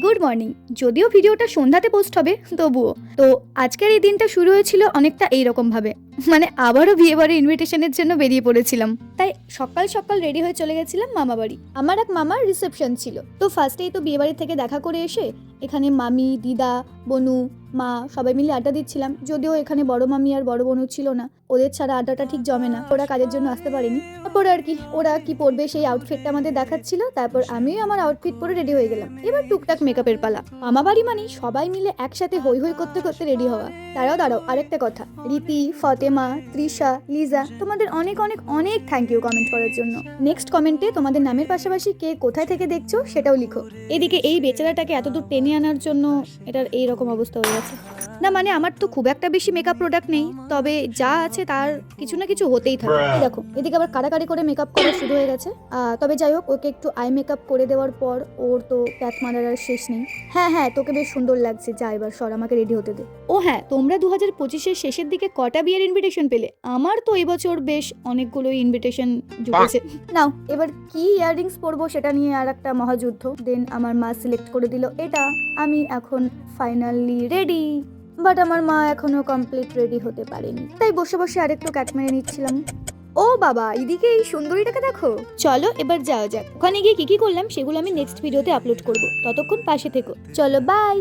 Good morning. যদিও ভিডিওটা সন্ধ্যাতে post হবে তবুও তো আজকের এই দিনটা শুরু হয়েছিল অনেকটা এইরকম ভাবে, মানে আবারও বিয়ে বাড়ির ইনভিটেশনের জন্য বেরিয়ে পড়েছিলাম। তাই সকাল সকাল রেডি হয়ে চলে গেছিলাম মামা বাড়ি। আমার এক মামার রিসেপশন ছিল, তো ফার্স্টেই তো বিয়ে বাড়ি থেকে দেখা করে এসে এখানে মামি, দিদা, বনু, মা সবাই মিলে আড্ডা দিচ্ছিলাম। যদিও এখানে বড় মামি আর বড় বনু ছিল না, ওদের ছাড়া আড্ডাটা ঠিক জমে না, ওরা কাজের জন্য আসতে পারেনি। তারপর আর কি ওরা কি পরবে সেই আউটফিটটা আমাদের দেখাচ্ছিল, তারপর আমিও আমার আউটফিট পরে রেডি হয়ে গেলাম। এবার টুকটাক মেকআপের পালা। মামা বাড়ি মানে সবাই মিলে একসাথে হই হই করতে করতে রেডি হওয়া। দাঁড়াও আরেকটা কথা, রীতি, ফতেমা, তৃষা, লিজা, তোমাদের অনেক অনেক অনেক থ্যাংক ইউ কমেন্ট করার জন্য। নেক্সট কমেন্টে তোমাদের নামের পাশাপাশি কে কোথায় থেকে দেখছো সেটাও লিখো। এদিকে এই বেচারাটাকে এতদূর টেনে আনার জন্য এটার এইরকম অবস্থা হয়ে গেছে। না মানে আমার তো খুব একটা বেশি মেকআপ প্রোডাক্ট নেই, তবে যা আছে তার কিছু না কিছু হতেই থাকে। দেখো এদিকে আবার কাড়াকাড়ি করে মেকআপ করা শুরু হয়ে গেছে। তবে যাই হোক, ওকে একটু আই মেকআপ করে দেওয়ার পর ওর তো প্যাক মারার আর শেষ নেই। হ্যাঁ তোকে বেশ সুন্দর লাগছে, যা এবার সর, আমাকে রেডি হতে দে। ও হ্যাঁ, তোমরা 2025-এর শেষের দিকে কটা বিয়ের ইনভিটেশন পেলে? আমার তো এবছর বেশ অনেকগুলো ইনভিটেশন জুটেছে। নাও এবার কি ইয়াররিংস পরবো সেটা নিয়ে আর একটা মহাযুদ্ধ। দেন আমার মা সিলেক্ট করে দিল এটা। আমি এখন ফাইনালি রেডি, বাট আমার মা এখনো কমপ্লিট রেডি হতে পারেনি, তাই বসে বসে আরেকটু ক্যাট মেরে নিচ্ছিলাম। ও বাবা, এদিকে এই সুন্দরীটাকে দেখো। চলো এবার যাওয়া যাক। ওখানে গিয়ে কি করলাম সেগুলো আমি নেক্সট ভিডিওতে আপলোড করব, ততক্ষণ পাশে থেকো। চলো বাই।